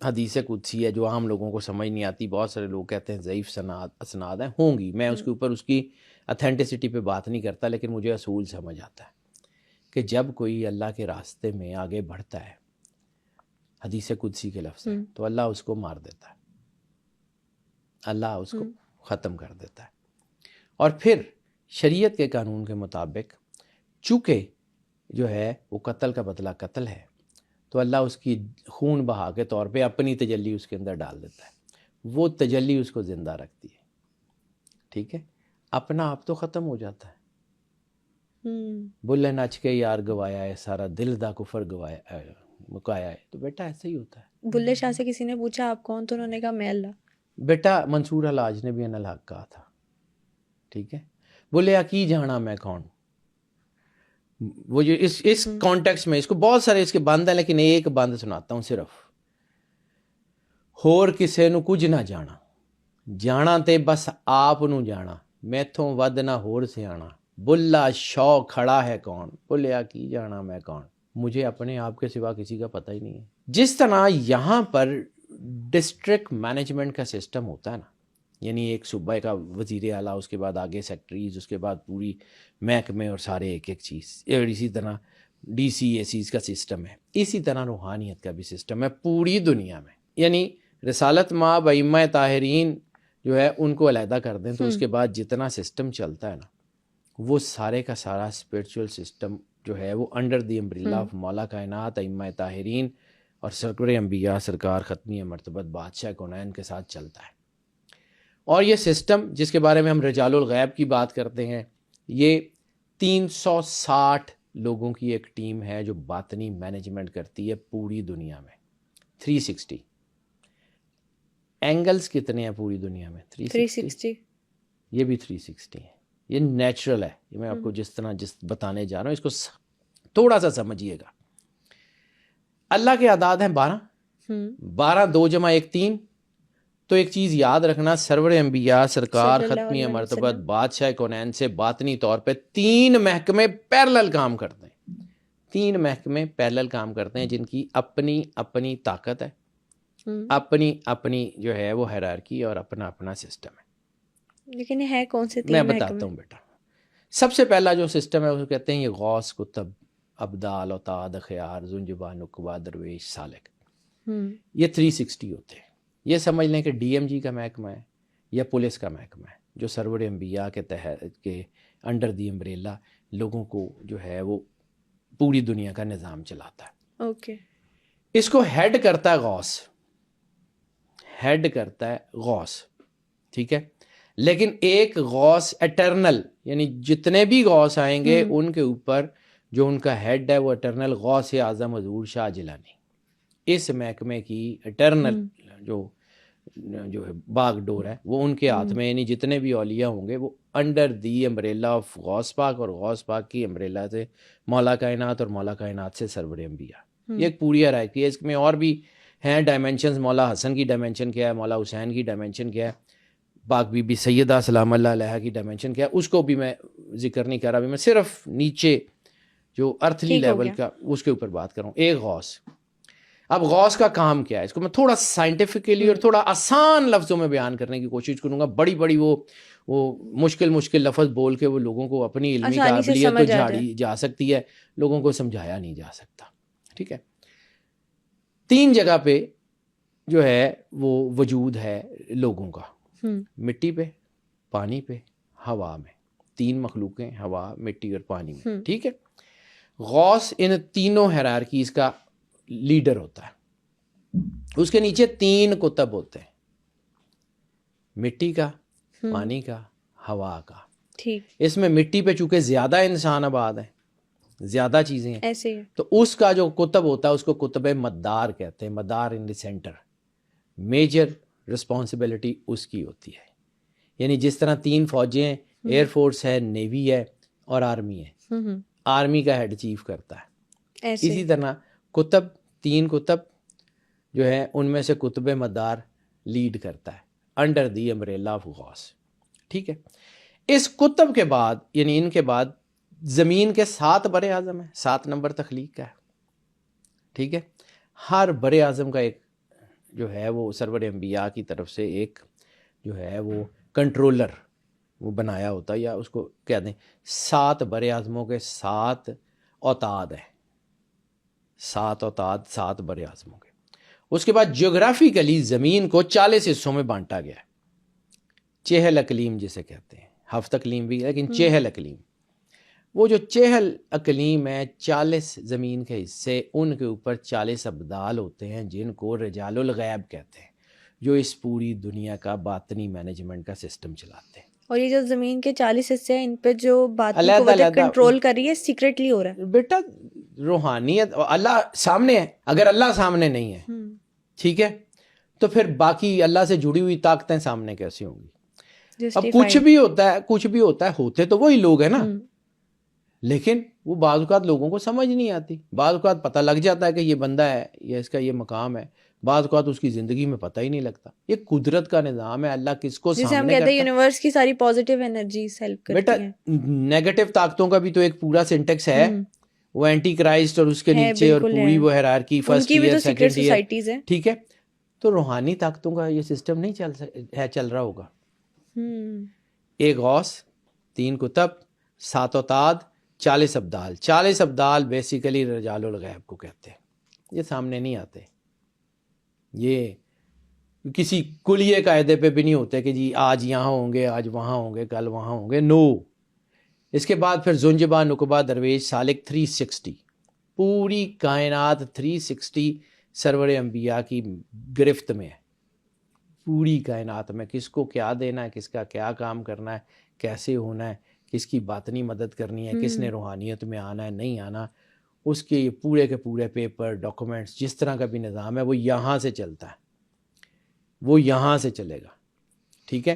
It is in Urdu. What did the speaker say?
حدیث قدسی ہے جو عام لوگوں کو سمجھ نہیں آتی، بہت سارے لوگ کہتے ہیں ضعیف اسناد ہیں، ہوں گی، میں اس کے اوپر اس کی اتھینٹسٹی پہ بات نہیں کرتا، لیکن مجھے اصول سمجھ آتا ہے کہ جب کوئی اللہ کے راستے میں آگے بڑھتا ہے، حدیث قدسی کے لفظ ہے، تو اللہ اس کو مار دیتا ہے، اللہ اس کو ختم کر دیتا ہے. اور پھر شریعت کے قانون کے مطابق چونکہ جو ہے وہ قتل کا بدلہ قتل ہے، تو اللہ اس کی خون بہا کے طور پہ اپنی تجلی اس کے اندر ڈال دیتا ہے، وہ تجلی اس کو زندہ رکھتی ہے. ٹھیک ہے، اپنا آپ تو ختم ہو جاتا ہے. بلے نچ کے یار گوایا ہے، سارا دل دا کفر گوایا مکایا ہے. تو بیٹا ایسا ہی ہوتا ہے. بلے شاہ سے کسی نے پوچھا آپ کون، تو انہوں نے کہا میں اللہ. بیٹا منصور حلاج نے بھی ان الحق کہا تھا. ٹھیک ہے، بولے کی جانا میں کون. وہ جو اس کانٹیکس میں، اس کو بہت سارے اس کے بند ہیں، لیکن ایک بند سناتا ہوں صرف. ہور کسے نو کچھ نہ جانا، جانا تے بس آپ نو جانا، میتھوں ود نہ ہور سیانا، بلا شو کھڑا ہے کون، بولیا کی جانا میں کون. مجھے اپنے آپ کے سوا کسی کا پتہ ہی نہیں ہے. جس طرح یہاں پر ڈسٹرکٹ مینجمنٹ کا سسٹم ہوتا ہے نا، یعنی ایک صوبہ کا وزیر اعلیٰ، اس کے بعد آگے سیکٹریز، اس کے بعد پوری محکمے اور سارے ایک ایک چیز، اور اسی طرح ڈی سی اے سیز کا سسٹم ہے. اسی طرح روحانیت کا بھی سسٹم ہے پوری دنیا میں. یعنی رسالت مآب ائمہ طاہرین جو ہے ان کو علیحدہ کر دیں تو اس کے بعد جتنا سسٹم چلتا ہے نا، وہ سارے کا سارا اسپرچول سسٹم جو ہے وہ انڈر دی امبریلا آف مولا کائنات ائمہ طاہرین اور سرکار انبیاء سرکار ختمی مرتبت بادشاہ کونین کے ساتھ چلتا ہے. اور یہ سسٹم جس کے بارے میں ہم رجال الغیب کی بات کرتے ہیں، یہ 360 لوگوں کی ایک ٹیم ہے جو باطنی مینجمنٹ کرتی ہے پوری دنیا میں. 360 اینگلز کتنے ہیں پوری دنیا میں؟ 360. یہ بھی 360 ہے. یہ نیچرل ہے. یہ میں آپ کو جس بتانے جا رہا ہوں، اس کو تھوڑا سا سمجھیے گا. اللہ کے اعداد ہیں 12. 12 2 جمع 1 3. تو ایک چیز یاد رکھنا، سرور انبیاء سرکار ختمی مرتبت بادشاہ کونین سے باطنی طور پہ 3 محکمے پیرلل کام کرتے ہیں. 3 محکمے پیرلل کام کرتے ہیں جن کی اپنی اپنی طاقت ہے، اپنی اپنی جو ہے وہ ہیرارکی اور اپنا اپنا سسٹم ہے. لیکن یہ ہے کون سے 3 میں بتاتا ہوں بیٹا. سب سے پہلا جو سسٹم ہے وہ کہتے ہیں یہ غوث، کتب، ابدال، اوتاد، خیار، زنجبا، نقبہ، درویش، سالک. یہ 360 ہوتے ہیں. یہ سمجھ لیں کہ ڈی ایم جی کا محکمہ ہے یا پولیس کا محکمہ ہے جو سرور انبیاء کے تحت کے انڈر دی امبریلا لوگوں کو جو ہے وہ پوری دنیا کا نظام چلاتا ہے. اوکے. اس کو ہیڈ کرتا ہے غوث، ہیڈ کرتا ہے غوث. ٹھیک ہے، لیکن ایک غوث اٹرنل، یعنی جتنے بھی غوث آئیں گے ان کے اوپر جو ان کا ہیڈ ہے وہ اٹرنل غوث اعظم حضور شاہ جیلانی. اس محکمے کی اٹرنل جو ہے باغ ڈور ہے وہ ان کے ہاتھ میں، یعنی جتنے بھی اولیاء ہوں گے وہ under the umbrella of Ghaus Pak, اور غوث پاک کی امبریلا سے مولا کائنات، اور مولا کائنات سے سرور انبیاء. یہ ایک پوری ہیرارکی ہے. اس میں اور بھی ہیں ڈائمینشنز. مولا حسن کی ڈائمینشن کیا ہے، مولا حسین کی ڈائمینشن کیا ہے، پاک بی بی سیدہ سلام اللہ علیہ کی ڈائمینشن کیا ہے، اس کو بھی میں ذکر نہیں کر رہا. ابھی میں صرف نیچے جو ارتھلی لیول کا اس کے اوپر بات کروں. ایک غوث. اب غوث کا کام کیا ہے، اس کو میں تھوڑا سائنٹیفکلی اور تھوڑا آسان لفظوں میں بیان کرنے کی کوشش کروں گا. بڑی بڑی وہ مشکل لفظ بول کے وہ لوگوں کو اپنی علمی قابلیت تو جھاڑی جا سکتی ہے، لوگوں کو سمجھایا نہیں جا سکتا. ٹھیک ہے، 3 جگہ پہ جو ہے وہ وجود ہے لوگوں کا، مٹی پہ، پانی پہ، ہوا میں. 3 مخلوقیں، ہوا، مٹی اور پانی میں. ٹھیک ہے، غوث ان تینوں ہیرارکیز کا لیڈر ہوتا ہے. اس کے نیچے 3 کتب ہوتے ہیں، مٹی کا، پانی کا، ہوا کا. اس میں مٹی پہ چونکہ زیادہ انسان آباد ہیں، زیادہ چیزیں ہیں، تو اس کا جو کتب ہوتا ہے اس کو کتب مدار کہتے ہیں. مدار ان دی سینٹر، میجر رسپانسبلٹی اس کی ہوتی ہے. یعنی جس طرح 3 فوجیں ہیں، ایئر فورس ہے، نیوی ہے اور آرمی ہے. آرمی کا ہیڈ چیف کرتا ہے. اسی طرح کتب، 3 کتب جو ہے ان میں سے کتب مدار لیڈ کرتا ہے انڈر دی امبریلا آف غوث. ٹھیک ہے، اس کتب کے بعد، یعنی ان کے بعد زمین کے 7 بر اعظم ہیں. 7 نمبر تخلیق کا ہے. ٹھیک ہے، ہر بر اعظم کا ایک جو ہے وہ سرور انبیاء کی طرف سے ایک جو ہے وہ کنٹرولر وہ بنایا ہوتا ہے، یا اس کو کہتے ہیں 7 بر اعظموں کے 7 اوتاد ہیں، 7 اوتاد 7 بر اعظموں کے۔ اس کے بعد جغرافیکلی زمین کو 40 حصوں میں بانٹا گیا ہے، چہل اقلیم جسے کہتے ہیں، ہفت اقلیم بھی لیکن چہل اقلیم، وہ جو چہل اقلیم ہے 40 زمین کے حصے، ان کے اوپر 40 ابدال ہوتے ہیں جن کو رجال الغیب کہتے ہیں، جو اس پوری دنیا کا باطنی مینجمنٹ کا سسٹم چلاتے ہیں۔ اور یہ جو زمین کے 40 حصے ہیں ان پہ جو باطنی علیحدہ قوتیں علیحدہ کنٹرول کر رہی ہے، سیکریٹلی ہو رہا ہے۔ بیٹا روحانیت اللہ سامنے ہے، اگر اللہ سامنے نہیں ہے ٹھیک ہے تو پھر باقی اللہ سے جڑی ہوئی طاقتیں سامنے کیسے ہوں گی؟ اب کچھ بھی ہوتا ہے ہوتے تو وہی لوگ ہیں نا، لیکن وہ بعض اوقات لوگوں کو سمجھ نہیں آتی، بعض اوقات پتہ لگ جاتا ہے کہ یہ بندہ ہے یا اس کا یہ مقام ہے، بعض اوقات اس کی زندگی میں پتہ ہی نہیں لگتا۔ یہ قدرت کا نظام ہے، اللہ کس کو جسے ہم سامنے کہتے ہیں کرتا ہے۔ یونیورس کی ساری پازیٹیو انرجیز ہیلپ بیٹا کرتی ہیں۔ نیگیٹو طاقتوں کا بھی تو ایک پورا سینٹیکس ہے، وہ اینٹی کرائسٹ اور اس کے نیچے اور پوری وہ ہیرارکی، ان فرسٹ کی بھی ایئر تو سیکریٹ سیکنڈ ایئر، سوسائٹیز ہیں۔ ٹھیک ہے، تو روحانی طاقتوں کا یہ سسٹم نہیں چل رہا ہوگا۔ ایک غوث، 3 کتب، 7 اوتاد، 40 ابدال۔ 40 ابدال بیسیکلی رجال الغیب کو کہتے ہیں، یہ سامنے نہیں آتے، یہ کسی کلیے قاعدے پہ بھی نہیں ہوتے کہ جی آج یہاں ہوں گے، آج وہاں ہوں گے، کل وہاں ہوں گے، نو۔ اس کے بعد پھر زنجبہ، نقبہ، درویش، سالک، 360، پوری کائنات 360 سرور انبیاء کی گرفت میں ہے۔ پوری کائنات میں کس کو کیا دینا ہے، کس کا کیا کام کرنا ہے، کیسے ہونا ہے، کس کی باطنی مدد کرنی ہے، کس نے روحانیت میں آنا ہے نہیں آنا، اس کے یہ پورے کے پورے پیپر، ڈاکومنٹس، جس طرح کا بھی نظام ہے وہ یہاں سے چلتا ہے، وہ یہاں سے چلے گا، ٹھیک ہے۔